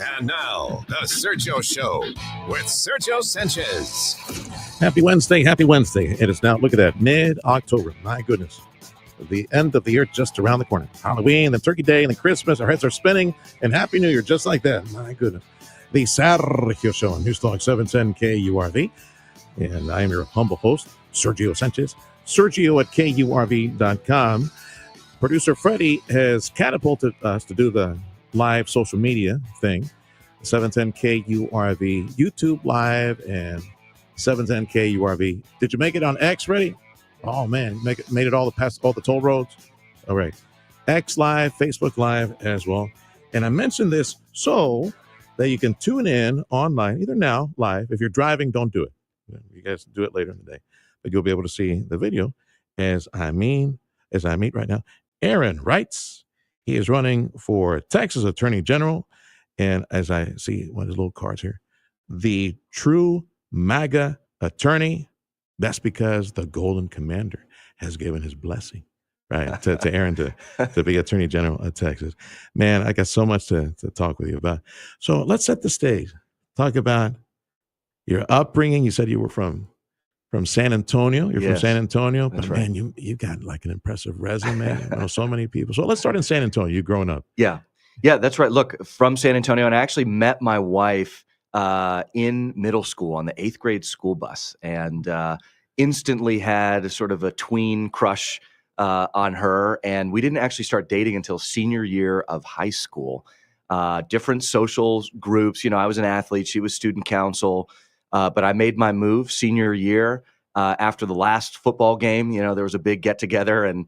And now, the Sergio Show with Sergio Sanchez. Happy Wednesday. Happy Wednesday. It is now, look at that, mid-October. My goodness. The end of the year just around the corner. Halloween, then Turkey Day, and then Christmas. Our heads are spinning. And Happy New Year, just like that. My goodness. The Sergio Show on Newstalk 710 KURV. And I am your humble host, Sergio Sanchez. Sergio at KURV.com. Producer Freddie has catapulted us to do the live social media thing. 710 KURV, YouTube Live, and 710 KURV. Did you make it on X, Freddie? Oh, man. Made it all past all the toll roads? All right. X Live, Facebook Live as well. And I mentioned this so that you can tune in online, either now, live. If you're driving, don't do it. You guys do it later in the day. But you'll be able to see the video as I meet right now Aaron Reitz. He is running for Texas Attorney General. And as I see one of his little cards here, the true MAGA attorney. That's because the Golden Commander has given his blessing, right, to Aaron to be Attorney General of Texas. Man, I got so much to talk with you about. So let's set the stage. Talk about your upbringing. You said you were from San Antonio. You're from San Antonio. But, man, you got like an impressive resume. You know so many people. So let's start in San Antonio. You growing up. Yeah, that's right. Look, from San Antonio, and I actually met my wife in middle school on the 8th grade school bus, and instantly had sort of a tween crush on her. And we didn't actually start dating until senior year of high school. Different social groups. You know, I was an athlete. She was student council. But I made my move senior year after the last football game. You know, there was a big get together and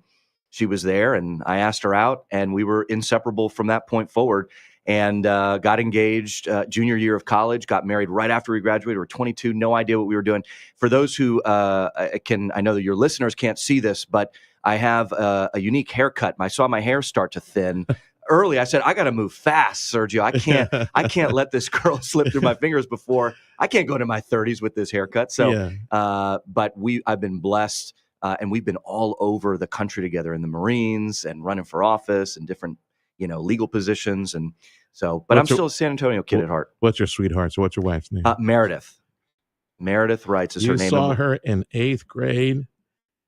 she was there and I asked her out and we were inseparable from that point forward, and got engaged junior year of college, got married right after we graduated. We were 22, no idea what we were doing. For those who I know that your listeners can't see this, but I have a unique haircut. I saw my hair start to thin. Early, I said, I got to move fast, Sergio. I can't let this girl slip through my fingers before I can't go to my 30s with this haircut. So, but I've been blessed, and we've been all over the country together in the Marines and running for office and different, legal positions. And so, but I'm still a San Antonio kid at heart. What's your sweetheart? So what's your wife's name? Meredith. Meredith Reitz is her name. You saw her in 8th grade.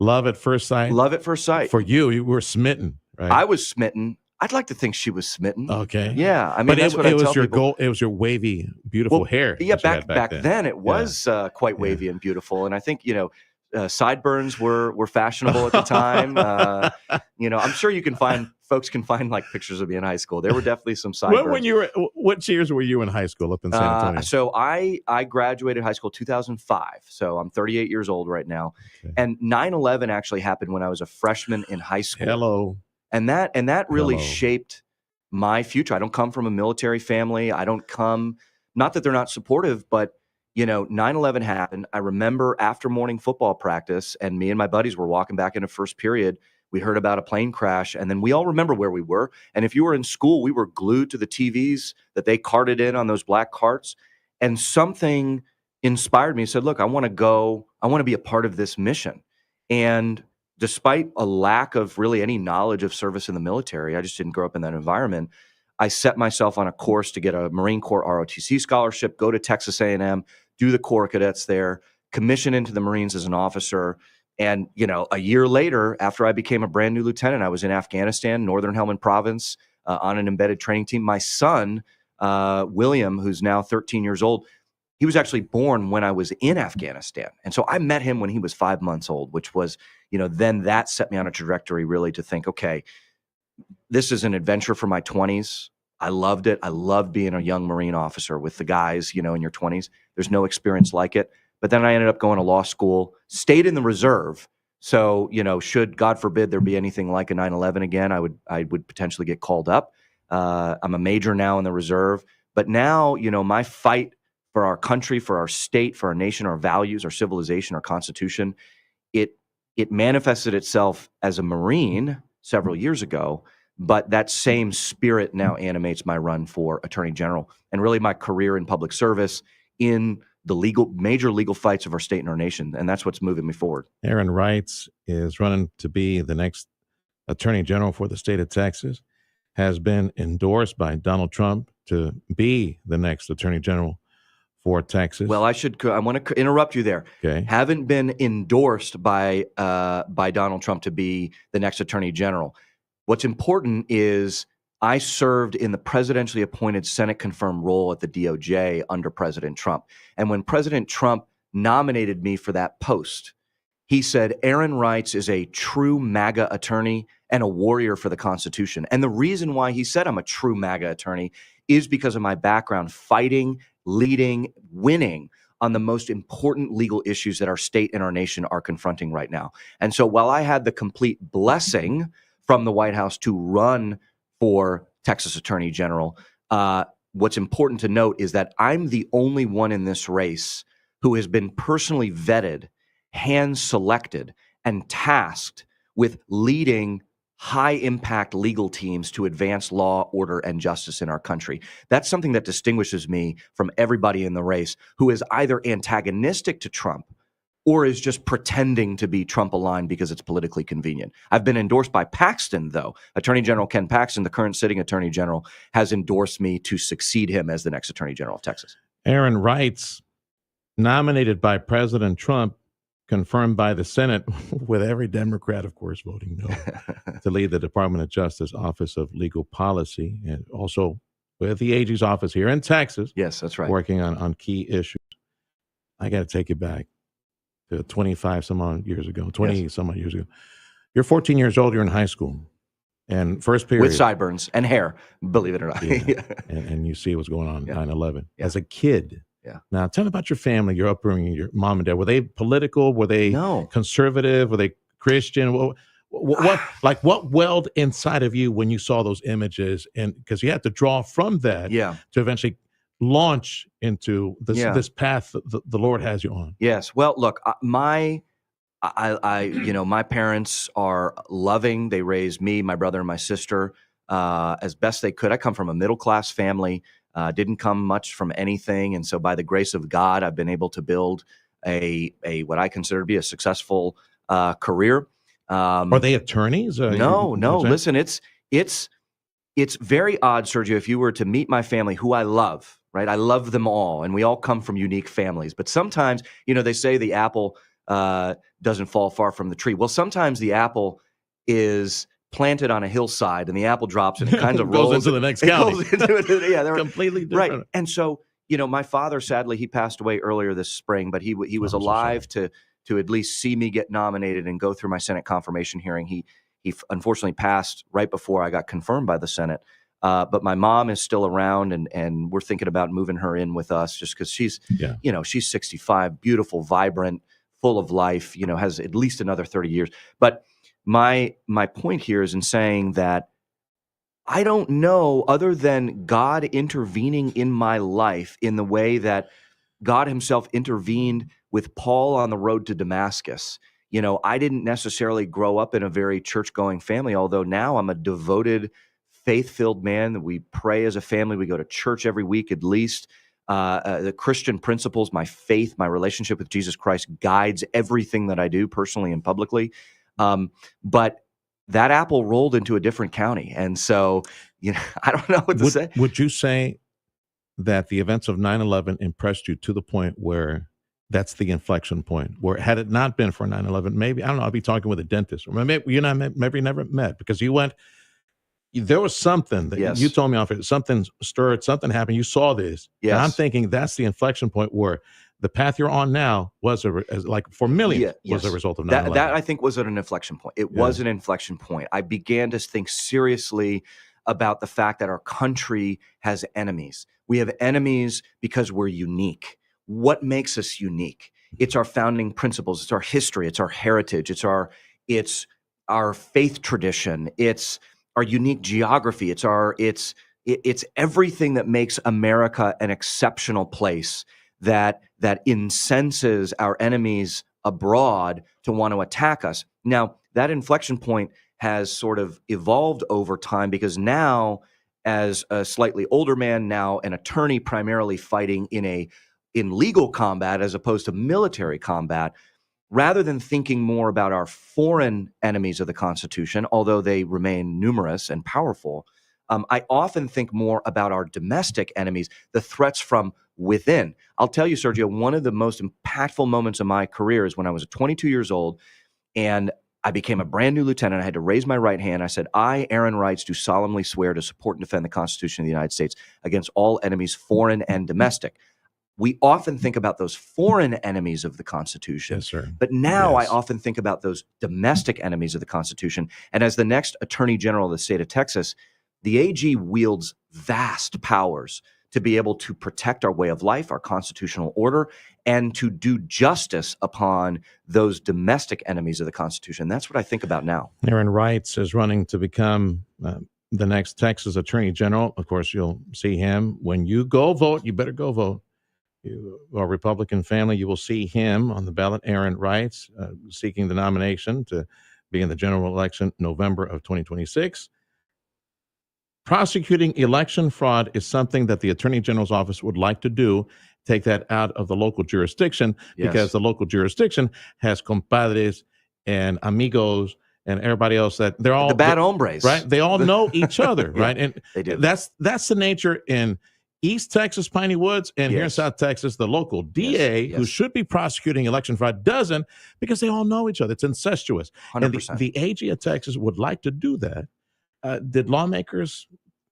Love at first sight. Love at first sight. For you were smitten, right? I was smitten. I'd like to think she was smitten. Okay. Yeah. I mean, that's what I tell people. It was your wavy, beautiful hair. Yeah. Back then it was quite wavy and beautiful. And I think, sideburns were fashionable at the time. I'm sure folks can find like pictures of me in high school. There were definitely some sideburns. What years were you in high school up in San Antonio? So I graduated high school 2005. So I'm 38 years old right now. Okay. And 9/11 actually happened when I was a freshman in high school. Hello. And that really shaped my future. I don't come from a military family. I don't come, not that they're not supportive, but 9/11 happened. I remember after morning football practice, and me and my buddies were walking back into first period. We heard about a plane crash, and then we all remember where we were. And if you were in school, we were glued to the TVs that they carted in on those black carts. And something inspired me and said, look, I want to be a part of this mission. And despite a lack of really any knowledge of service in the military, I just didn't grow up in that environment. I set myself on a course to get a Marine Corps ROTC scholarship, go to Texas A&M, do the Corps Cadets there, commission into the Marines as an officer. And, a year later, after I became a brand new lieutenant, I was in Afghanistan, Northern Helmand Province, on an embedded training team. My son, William, who's now 13 years old, he was actually born when I was in Afghanistan. And so I met him when he was 5 months old, which was, then that set me on a trajectory really to think, okay, this is an adventure for my 20s. I loved it. I loved being a young Marine officer with the guys, in your 20s. There's no experience like it. But then I ended up going to law school, stayed in the reserve. So, should, God forbid, there be anything like a 9/11 again, I would potentially get called up. I'm a major now in the reserve. But now, my fight for our country, for our state, for our nation, our values, our civilization, our Constitution, it manifested itself as a Marine several years ago, but that same spirit now animates my run for Attorney General and really my career in public service in the major legal fights of our state and our nation. And that's what's moving me forward. Aaron Reitz is running to be the next Attorney General for the state of Texas, has been endorsed by Donald Trump to be the next Attorney General for Texas. Well, I want to interrupt you there. Okay. Haven't been endorsed by Donald Trump to be the next Attorney General. What's important is I served in the presidentially appointed Senate confirmed role at the DOJ under President Trump. And when President Trump nominated me for that post, he said, Aaron Reitz is a true MAGA attorney and a warrior for the Constitution. And the reason why he said I'm a true MAGA attorney is because of my background fighting, leading, winning on the most important legal issues that our state and our nation are confronting right now. And so while I had the complete blessing from the White House to run for Texas Attorney General, what's important to note is that I'm the only one in this race who has been personally vetted, hand-selected, and tasked with leading high-impact legal teams to advance law, order, and justice in our country. That's something that distinguishes me from everybody in the race who is either antagonistic to Trump or is just pretending to be Trump-aligned because it's politically convenient. I've been endorsed by Paxton, though. Attorney General Ken Paxton, the current sitting Attorney General, has endorsed me to succeed him as the next Attorney General of Texas. Aaron Reitz, nominated by President Trump, confirmed by the Senate, with every Democrat, of course, voting no, to lead the Department of Justice Office of Legal Policy, and also with the AG's office here in Texas. Yes, that's right. Working on key issues. I got to take you back to 25 some odd years ago, 20 some odd years ago. You're 14 years old, you're in high school. And first period. With sideburns and hair, believe it or not. Yeah. and you see what's going on 9/11. Yeah. As a kid. Yeah. Now, tell me about your family, your upbringing, your mom and dad. Were they political? Were they conservative? Were they Christian? What welled inside of you when you saw those images? And because you had to draw from that to eventually launch into this path that the Lord has you on. Yes. Well, look, my parents are loving. They raised me, my brother, and my sister as best they could. I come from a middle-class family. Didn't come much from anything, and so by the grace of God, I've been able to build a what I consider to be a successful career. Are they attorneys? No. Listen, it's very odd, Sergio. If you were to meet my family, who I love, right? I love them all, and we all come from unique families. But sometimes, they say the apple doesn't fall far from the tree. Well, sometimes the apple is planted on a hillside and the apple drops and it kind of rolls into the next county. They're completely different. Right. And so, my father, sadly, he passed away earlier this spring, but he was alive to at least see me get nominated and go through my Senate confirmation hearing. He unfortunately passed right before I got confirmed by the Senate. But my mom is still around, and we're thinking about moving her in with us just because she's 65, beautiful, vibrant, full of life, has at least another 30 years. But my point here is in saying that I don't know, other than God intervening in my life in the way that God himself intervened with Paul on the road to Damascus. I didn't necessarily grow up in a very church-going family, although now I'm a devoted, faith-filled man. We pray as a family. We go to church every week at least. The Christian principles, my faith, my relationship with Jesus Christ guides everything that I do personally and publicly. But that apple rolled into a different county. And so, I don't know what to say. Would you say that the events of 9/11 impressed you to the point where that's the inflection point, where had it not been for 9/11, maybe, I don't know, I'd be talking with a dentist, or maybe you never met because there was something that you told me off it, something stirred, something happened. You saw this. Yes. And I'm thinking that's the inflection point where the path you're on now was for millions was a result of 9/11. That I think was an inflection point. It was an inflection point. I began to think seriously about the fact that our country has enemies. We have enemies because we're unique. What makes us unique? It's our founding principles. It's our history. It's our heritage. It's our faith tradition. It's our unique geography. It's everything that makes America an exceptional place that incenses our enemies abroad to want to attack us. Now, that inflection point has sort of evolved over time because now, as a slightly older man, now an attorney primarily fighting in legal combat as opposed to military combat, rather than thinking more about our foreign enemies of the Constitution, although they remain numerous and powerful, I often think more about our domestic enemies, the threats from within. I'll tell you, Sergio, one of the most impactful moments of my career is when I was 22 years old and I became a brand new lieutenant. I had to raise my right hand. I said, I, Aaron Reitz, do solemnly swear to support and defend the Constitution of the United States against all enemies, foreign and domestic. We often think about those foreign enemies of the Constitution. Yes, sir. But now Yes. I often think about those domestic enemies of the Constitution. And as the next Attorney General of the state of Texas, the AG wields vast powers to be able to protect our way of life, our constitutional order, and to do justice upon those domestic enemies of the Constitution. That's what I think about now. Aaron Reitz is running to become the next Texas Attorney General. Of course, you'll see him. When you go vote, you better go vote. You are a Republican family, you will see him on the ballot, Aaron Reitz, seeking the nomination to be in the general election November of 2026. Prosecuting election fraud is something that the Attorney General's office would like to do, take that out of the local jurisdiction, because the local jurisdiction has compadres and amigos and everybody else that they're all the bad hombres, right? They all know each other, right? And they do. That's the nature in East Texas, Piney Woods, and here in South Texas, the local DA who should be prosecuting election fraud doesn't, because they all know each other. It's incestuous. 100%. And the AG of Texas would like to do that. Did lawmakers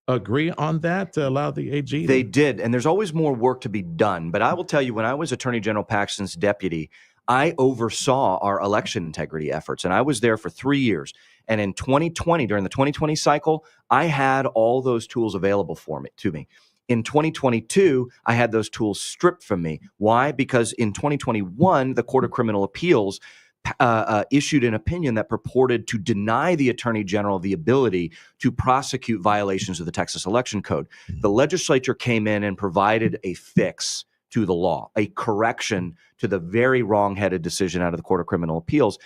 agree on that to allow the AG? They did, and there's always more work to be done. But I will tell you, when I was Attorney General Paxton's deputy, I oversaw our election integrity efforts, and I was there for 3 years. And in 2020, during the 2020 cycle, I had all those tools available to me. In 2022, I had those tools stripped from me. Why? Because in 2021, the Court of Criminal Appeals issued an opinion that purported to deny the Attorney General the ability to prosecute violations of the Texas Election Code. The legislature came in and provided a fix to the law, a correction to the very wrong-headed decision out of the Court of Criminal Appeals,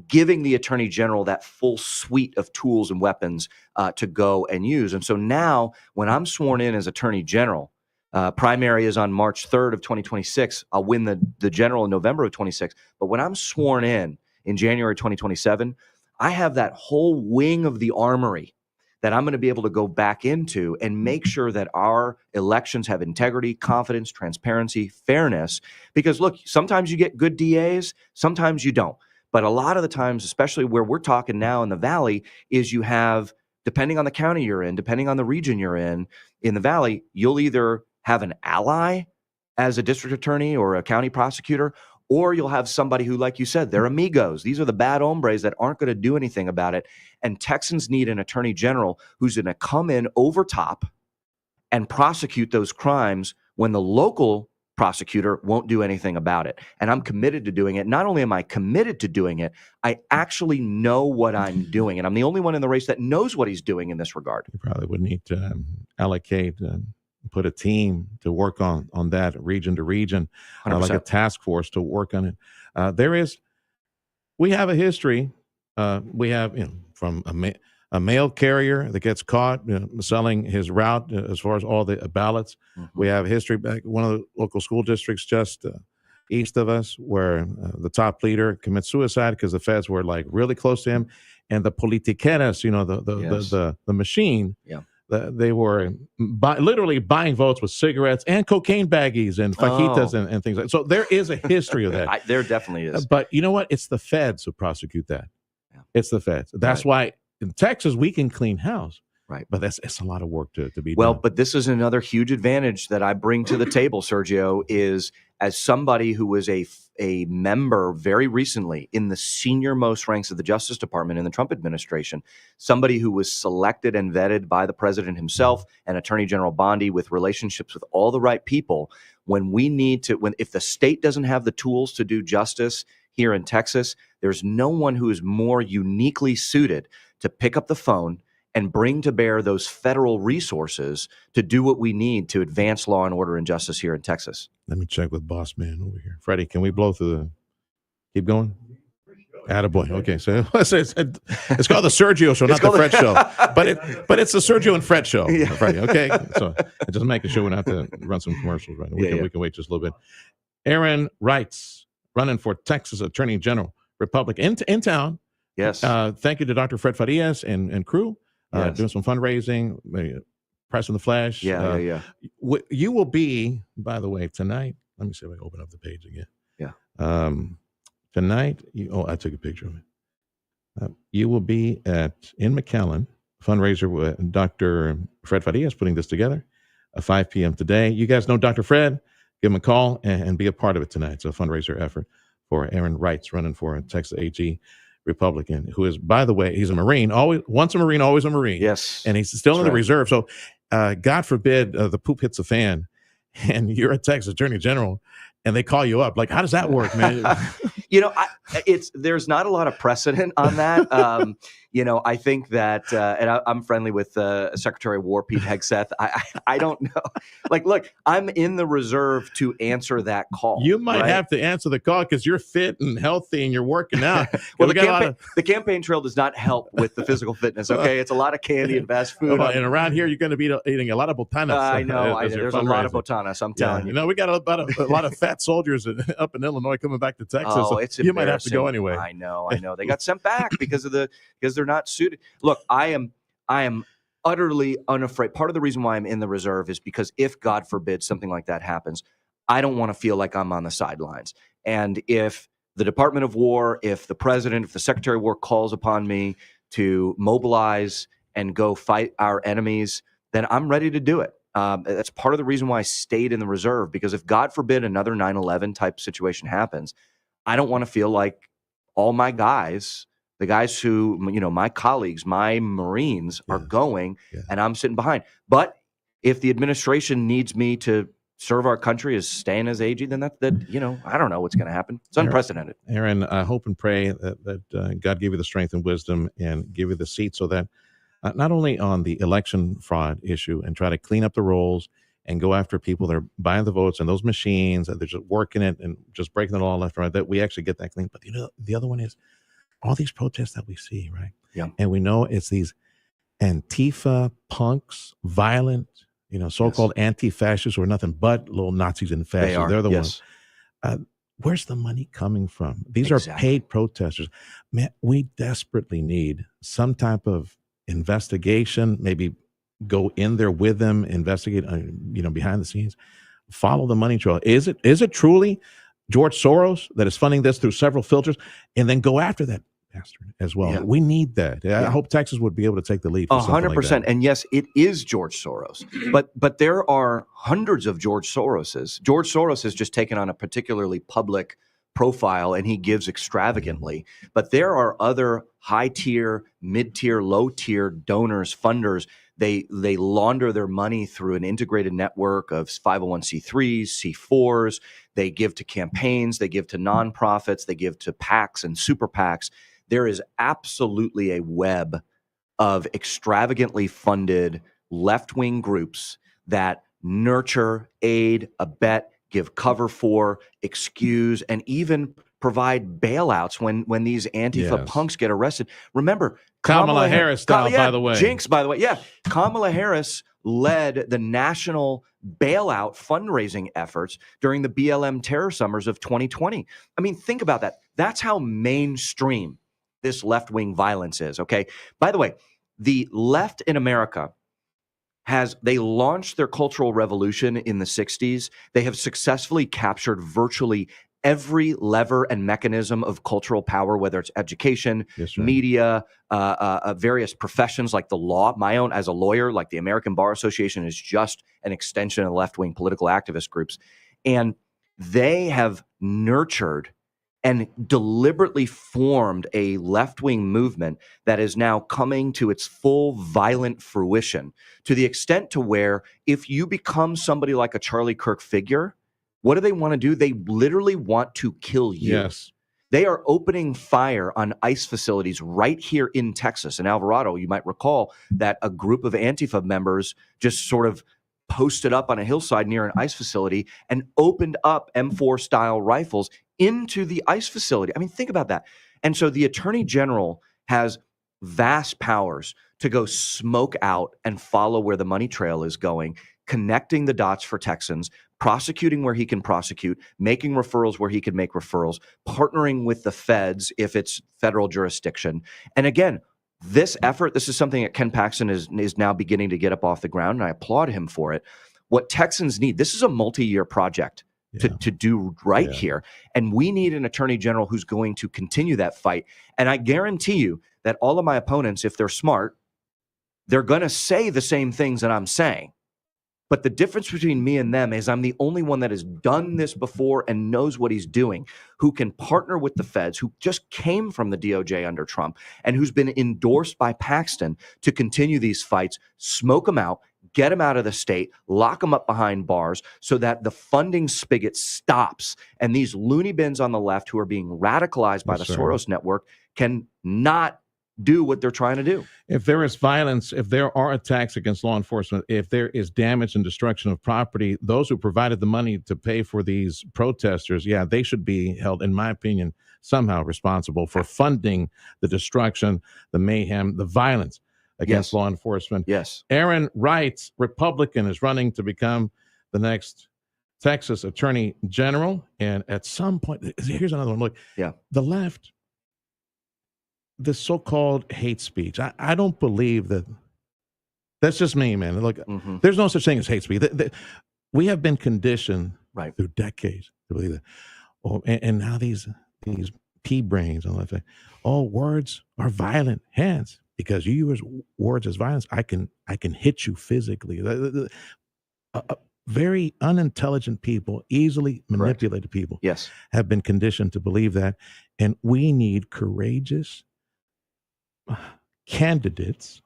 giving the Attorney General that full suite of tools and weapons to go and use. And so now, when I'm sworn in as Attorney General, primary is on March 3rd of 2026. I'll win the general in November of 26. But when I'm sworn in January 2027, I have that whole wing of the armory that I'm going to be able to go back into and make sure that our elections have integrity, confidence, transparency, fairness. Because look, sometimes you get good DAs, sometimes you don't. But a lot of the times, especially where we're talking now in the Valley, is you have, depending on the county you're in, depending on the region you're in the Valley, you'll either have an ally as a district attorney or a county prosecutor, or you'll have somebody who, like you said, they're amigos. These are the bad hombres that aren't going to do anything about it. And Texans need an attorney general who's going to come in over top and prosecute those crimes when the local prosecutor won't do anything about it. And I'm committed to doing it. Not only am I committed to doing it, I actually know what I'm doing. And I'm the only one in the race that knows what he's doing in this regard. You probably would need to allocate, put a team to work on that region to region, like a task force to work on it. We have a history. We have, from a mail carrier that gets caught selling his route as far as all the ballots. Mm-hmm. We have history back one of the local school districts just east of us, where the top leader commits suicide because the feds were like really close to him, and the politiqueras, the machine. Yeah. They were literally buying votes with cigarettes and cocaine baggies and fajitas and things like that. So there is a history of that. There definitely is. But you know what? It's the feds who prosecute that. Yeah. It's the feds. That's why in Texas we can clean house. Right. But it's a lot of work to be done. Well, but this is another huge advantage that I bring to the table, Sergio, is as somebody who was a member very recently in the senior most ranks of the Justice Department in the Trump administration, somebody who was selected and vetted by the president himself and Attorney General Bondi with relationships with all the right people. If the state doesn't have the tools to do justice here in Texas, there's no one who is more uniquely suited to pick up the phone and bring to bear those federal resources to do what we need to advance law and order and justice here in Texas. Let me check with Boss Man over here. Freddie, can we blow through keep going? Attaboy. Okay, so it's called the Sergio Show, not the Fred Show. But it's the Sergio and Fred Show. Yeah. Freddie, okay? So just making sure we don't have to run some commercials right now. We can wait just a little bit. Aaron Reitz, running for Texas Attorney General, Republican, in town. Yes. Thank you to Dr. Fred Farias and crew. doing some fundraising, pressing the flesh. Yeah. You will be, by the way, tonight. Let me see if I open up the page again. Yeah. Tonight, I took a picture of it. You will be in McAllen, fundraiser with Dr. Fred Farias putting this together at 5 p.m. today. You guys know Dr. Fred. Give him a call and be a part of it tonight. It's a fundraiser effort for Aaron Reitz, running for Texas AG Republican, who is, by the way, he's a Marine. Once a Marine, always a Marine. Yes. And he's still in the right. reserve. So God forbid the poop hits the fan and you're a Texas Attorney General and they call you up. Like, how does that work, man? There's not a lot of precedent on that. I think that, and I'm friendly with Secretary of War Pete Hegseth. I don't know. Like, look, I'm in the reserve to answer that call. You might right? have to answer the call because you're fit and healthy and you're working out. Well, the campaign trail does not help with the physical fitness. Okay, it's a lot of candy and fast food. And around here, you're going to be eating a lot of botanas. I know. There's a lot of botanas. I'm telling you. We got a lot of fat soldiers up in Illinois coming back to Texas. Oh, so it's you might have to go anyway. I know. They got sent back because they're not suited. Look, I am utterly unafraid. Part of the reason why I'm in the reserve is because if, God forbid, something like that happens, I don't want to feel like I'm on the sidelines. And if the Department of War, if the president, if the Secretary of War calls upon me to mobilize and go fight our enemies, then I'm ready to do it. That's part of the reason why I stayed in the reserve, because if, God forbid, another 9/11 type situation happens, I don't want to feel like all my guys, the guys who, my colleagues, my Marines are going and I'm sitting behind. But if the administration needs me to serve our country as staying as AG, then that I don't know what's going to happen. It's unprecedented. Aaron, I hope and pray that God give you the strength and wisdom and give you the seat so that not only on the election fraud issue and try to clean up the rolls and go after people that are buying the votes and those machines and they're just working it and just breaking the law left and right, that we actually get that clean. But the other one is all these protests that we see, right? Yeah. And we know it's these Antifa punks, violent, so-called anti-fascists who are nothing but little Nazis and fascists. They're the ones. Where's the money coming from? These are paid protesters. Man, we desperately need some type of investigation, maybe go in there with them, investigate, behind the scenes, follow the money trail. Is it truly George Soros that is funding this through several filters, and then go after that bastard as well? Yeah. We need that. I hope Texas would be able to take the lead. 100%. Like and yes, it is George Soros, but there are hundreds of George Soroses. George Soros has just taken on a particularly public profile and he gives extravagantly, but there are other high tier, mid tier, low tier donors, funders. They launder their money through an integrated network of 501c3s, C4s. They give to campaigns, they give to nonprofits, they give to PACs and super PACs. There is absolutely a web of extravagantly funded left-wing groups that nurture, aid, abet, give cover for, excuse, and even provide bailouts when these Antifa punks get arrested. Remember, Kamala Harris style, by the way. Jinx, by the way. Yeah. Kamala Harris led the national bailout fundraising efforts during the BLM terror summers of 2020. I mean, think about that. That's how mainstream this left-wing violence is, okay? By the way, the left in America they launched their cultural revolution in the 60s. They have successfully captured virtually every lever and mechanism of cultural power, whether it's education, media, various professions like the law. My own, as a lawyer, like the American Bar Association is just an extension of left-wing political activist groups. And they have nurtured and deliberately formed a left-wing movement that is now coming to its full violent fruition, to the extent to where if you become somebody like a Charlie Kirk figure, what do they want to do? They literally want to kill you. Yes. They are opening fire on ICE facilities right here in Texas. In Alvarado, you might recall that a group of Antifa members just sort of posted up on a hillside near an ICE facility and opened up M4-style rifles into the ICE facility. I mean, think about that. And so the Attorney General has vast powers to go smoke out and follow where the money trail is going, connecting the dots for Texans, prosecuting where he can prosecute, making referrals where he can make referrals, partnering with the feds if it's federal jurisdiction. And again, this effort, this is something that Ken Paxton is now beginning to get up off the ground, and I applaud him for it. What Texans need, this is a multi-year project to do right here. And we need an attorney general who's going to continue that fight. And I guarantee you that all of my opponents, if they're smart, they're going to say the same things that I'm saying. But the difference between me and them is I'm the only one that has done this before and knows what he's doing, who can partner with the feds, who just came from the DOJ under Trump, and who's been endorsed by Paxton to continue these fights, smoke them out, get them out of the state, lock them up behind bars so that the funding spigot stops. And these loony bins on the left who are being radicalized by the Soros network can not do what they're trying to do. If there is violence, if there are attacks against law enforcement, if there is damage and destruction of property, those who provided the money to pay for these protesters, they should be held, in my opinion, somehow responsible for funding the destruction, the mayhem, the violence against law enforcement. Yes. Aaron Reitz, Republican, is running to become the next Texas Attorney General. And at some point, here's another one. Look, the left, the so-called hate speech. I don't believe that. That's just me, man. Look, there's no such thing as hate speech. We have been conditioned through decades to believe that. Oh, and now these pea brains on the left, words are violent hands. Because you use words as violence, I can hit you physically. Very unintelligent people, easily manipulated people, have been conditioned to believe that. And we need courageous candidates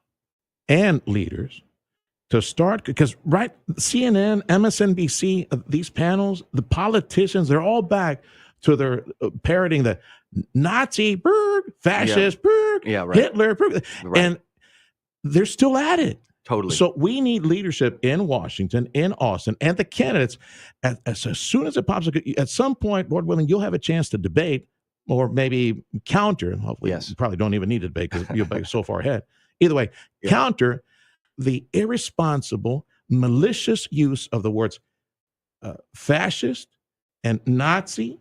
and leaders to start, because CNN, MSNBC, these panels, the politicians, they're all back to their parroting the Nazi, Berg, fascist, Berg, Hitler, Berg, and they're still at it. Totally. So we need leadership in Washington, in Austin, and the candidates, as soon as it pops up, at some point, Lord willing, you'll have a chance to debate or maybe counter, and hopefully you probably don't even need to debate because you'll be so far ahead. Either way, counter the irresponsible, malicious use of the words fascist and Nazi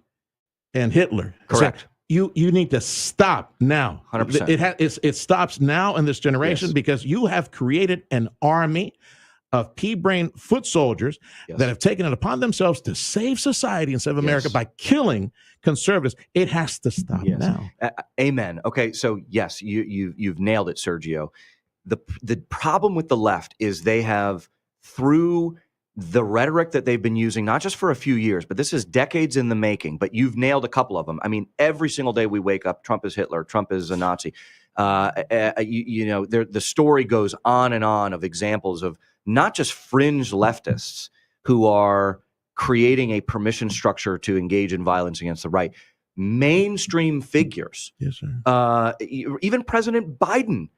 and Hitler. Correct. So you need to stop now. 100%. It stops now in this generation because you have created an army of pea-brain foot soldiers that have taken it upon themselves to save society and save America by killing conservatives. It has to stop now. Amen. Okay, so yes, you've nailed it, Sergio. The problem with the left is they have, through the rhetoric that they've been using, not just for a few years, but this is decades in the making, but you've nailed a couple of them. I mean, every single day we wake up, Trump is Hitler, Trump is a Nazi. The story goes on and on of examples of not just fringe leftists who are creating a permission structure to engage in violence against the right. Mainstream figures. Yes, sir. Even President Biden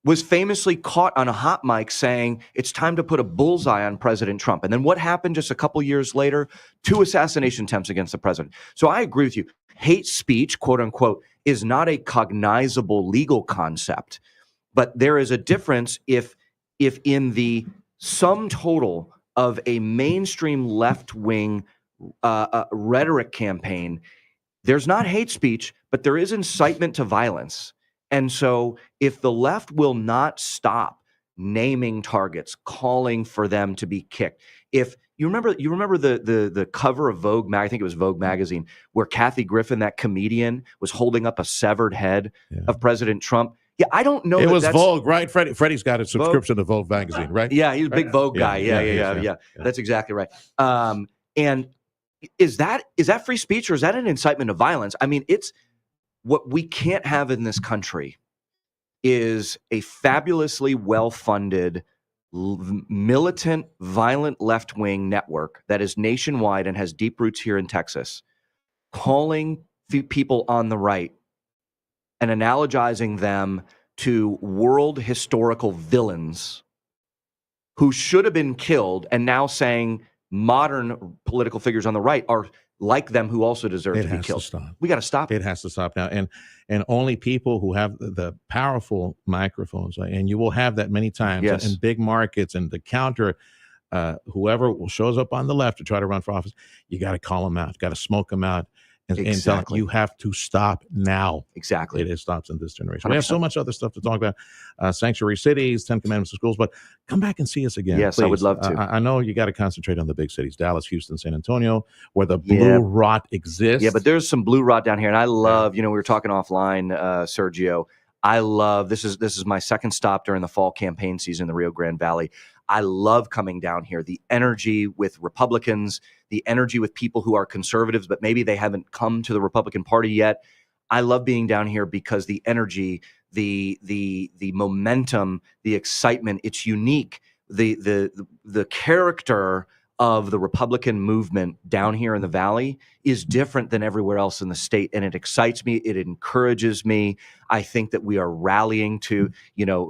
was famously caught on a hot mic saying it's time to put a bullseye on President Trump. And then what happened just a couple years later? 2 assassination attempts against the president. So I agree with you. Hate speech, quote unquote, is not a cognizable legal concept. But there is a difference if in the sum total of a mainstream left-wing rhetoric campaign, there's not hate speech, but there is incitement to violence. And so if the left will not stop naming targets, calling for them to be kicked, if you remember the cover of Vogue, I think it was Vogue magazine, where Kathy Griffin, that comedian, was holding up a severed head of President Trump. Yeah, I don't know. It was Vogue, right? Freddie's got a subscription to Vogue magazine, right? Yeah, he's a big Vogue guy. Yeah. That's exactly right. And is that free speech, or is that an incitement to violence? I mean, it's what we can't have in this country is a fabulously well-funded, militant, violent left-wing network that is nationwide and has deep roots here in Texas, calling people on the right and analogizing them to world historical villains who should have been killed, and now saying modern political figures on the right are like them who also deserve to be killed. We got to stop. It has to stop now. And only people who have the powerful microphones, and you will have that many times in big markets, and to counter whoever shows up on the left to try to run for office, you got to call them out, got to smoke them out. and telling you have to stop now. Exactly. It stops in this generation. 100%. We have so much other stuff to talk about. Sanctuary cities, 10 Commandments of schools, but come back and see us again. Yes, please. I would love to. I know you got to concentrate on the big cities, Dallas, Houston, San Antonio, where the blue rot exists. Yeah, but there's some blue rot down here. And I love, we were talking offline, Sergio. I love, this is my second stop during the fall campaign season in the Rio Grande Valley. I love coming down here. The energy with Republicans, the energy with people who are conservatives, but maybe they haven't come to the Republican Party yet. I love being down here because the energy, the momentum, the excitement, it's unique. The character of the Republican movement down here in the Valley is different than everywhere else in the state. And it excites me. It encourages me. I think that we are rallying to,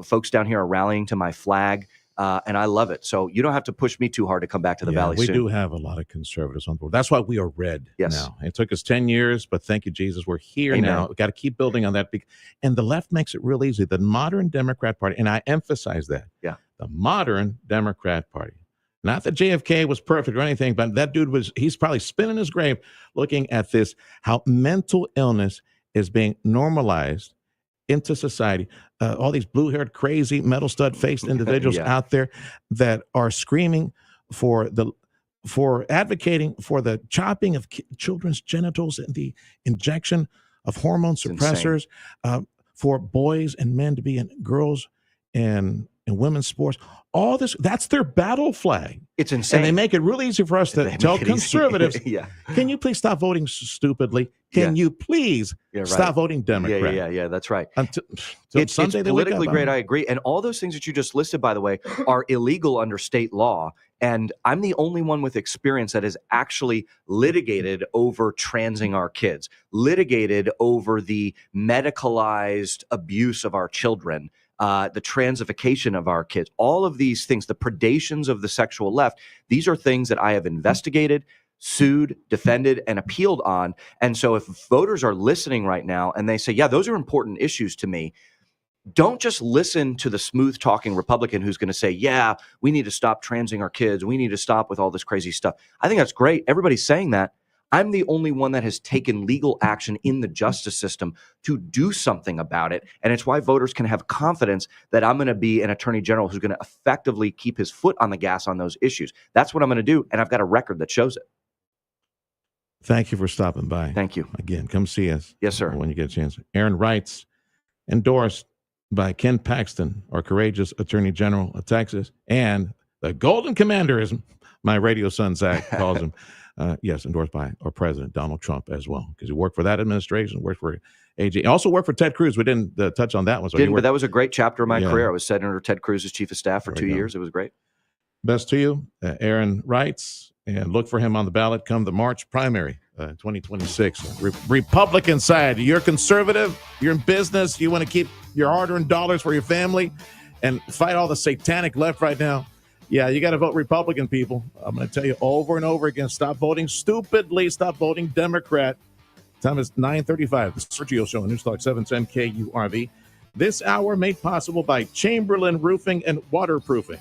folks down here are rallying to my flag. And I love it. So you don't have to push me too hard to come back to the Valley soon. We do have a lot of conservatives on board. That's why we are red now. It took us 10 years, but thank you, Jesus. We're here now. We've got to keep building on that. And the left makes it real easy. The modern Democrat Party, and I emphasize that. Yeah. The modern Democrat Party. Not that JFK was perfect or anything, but that dude he's probably spinning his grave looking at this, how mental illness is being normalized into society. All these blue-haired, crazy, metal stud-faced individuals out there that are screaming for advocating for the chopping of children's genitals and the injection of hormone suppressors, for boys and men to be in girls and women's sports. All this, that's their battle flag. It's insane. And they make it really easy for us to tell conservatives, can you please stop voting stupidly? Can you please stop voting Democrat? Yeah, that's right. It's Sunday, it's politically great, I agree. And all those things that you just listed, by the way, are illegal under state law. And I'm the only one with experience that has actually litigated over transing our kids, litigated over the medicalized abuse of our children, the transification of our kids, all of these things, the predations of the sexual left. These are things that I have investigated, sued, defended, and appealed on. And so if voters are listening right now and they say, yeah, those are important issues to me, don't just listen to the smooth talking Republican who's going to say, yeah, we need to stop transing our kids. We need to stop with all this crazy stuff. I think that's great. Everybody's saying that. I'm the only one that has taken legal action in the justice system to do something about it. And it's why voters can have confidence that I'm going to be an attorney general who's going to effectively keep his foot on the gas on those issues. That's what I'm going to do. And I've got a record that shows it. Thank you for stopping by. Thank you. Again, come see us. Yes, sir. When you get a chance. Aaron Reitz, endorsed by Ken Paxton, our courageous Attorney General of Texas, and the Golden Commander, as my radio son Zach calls him. Yes, endorsed by our president, Donald Trump, as well, because he worked for that administration, worked for AG. He also worked for Ted Cruz. We didn't touch on that one. So but that was a great chapter of my career. I was Senator Ted Cruz's chief of staff for 2 years. It was great. Best to you, Aaron Reitz, and look for him on the ballot come the March primary, 2026. Republican side, you're conservative, you're in business, you want to keep your hard-earned dollars for your family and fight all the satanic left right now. Yeah, you got to vote Republican, people. I'm going to tell you over and over again, stop voting stupidly. Stop voting Democrat. Time is 9:35. The Sergio Show on Newstalk 710 KURV. This hour made possible by Chamberlain Roofing and Waterproofing.